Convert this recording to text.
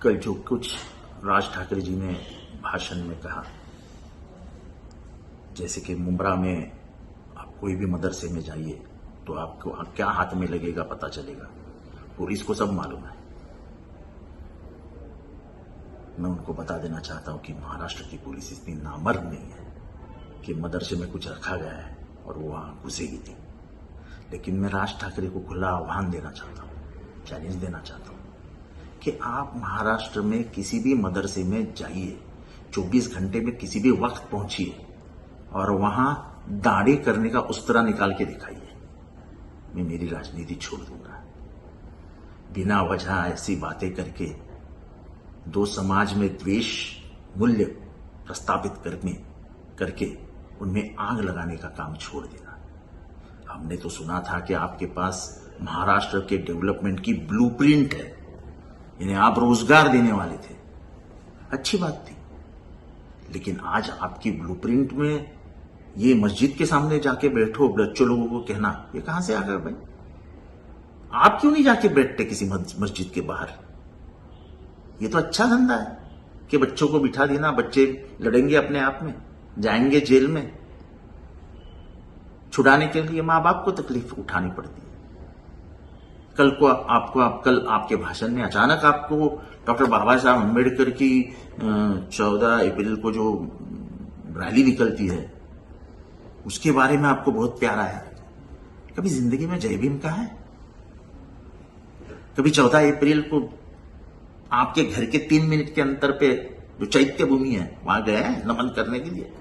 कल जो कुछ राज ठाकरे जी ने भाषण में कहा, जैसे कि मुंब्रा में आप कोई भी मदरसे में जाइए तो आपको क्या हाथ में लगेगा पता चलेगा, पुलिस को सब मालूम है। मैं उनको बता देना चाहता हूं कि महाराष्ट्र की पुलिस इतनी नामर्द नहीं है कि मदरसे में कुछ रखा गया है और वो वहां घुसेगी थी। लेकिन मैं राज ठाकरे को खुला आह्वान देना चाहता हूं, चैलेंज देना चाहता हूं कि आप महाराष्ट्र में किसी भी मदरसे में जाइए, 24 घंटे में किसी भी वक्त पहुंचिए और वहां दाढ़ी करने का उस्तरा निकाल के दिखाइए। मैं मेरी राजनीति छोड़ दूंगा। बिना वजह ऐसी बातें करके दो समाज में द्वेष मूल्य प्रस्तावित करके उनमें आग लगाने का काम छोड़ देना। हमने तो सुना था कि आपके पास महाराष्ट्र के डेवलपमेंट की ब्लूप्रिंट है, यानी आप रोजगार देने वाले थे, अच्छी बात थी। लेकिन आज आपकी ब्लूप्रिंट में ये मस्जिद के सामने जाके बैठो, बच्चों लोगों को कहना, ये कहां से आ गया भाई? आप क्यों नहीं जाके बैठते किसी मस्जिद के बाहर? ये तो अच्छा धंधा है कि बच्चों को बिठा देना, बच्चे लड़ेंगे अपने आप में, जाएंगे जेल में, छुड़ाने के लिए मां बाप को तकलीफ उठानी पड़ती है। कल आपके भाषण में अचानक आपको डॉक्टर बाबा साहब अम्बेडकर की 14 अप्रैल को जो रैली निकलती है उसके बारे में आपको बहुत प्यार आया। कभी जिंदगी में जय भीम कहा है? कभी 14 अप्रैल को आपके घर के 3 मिनट के अंतर पे जो चैत्य भूमि है वहां गए हैं नमन करने के लिए?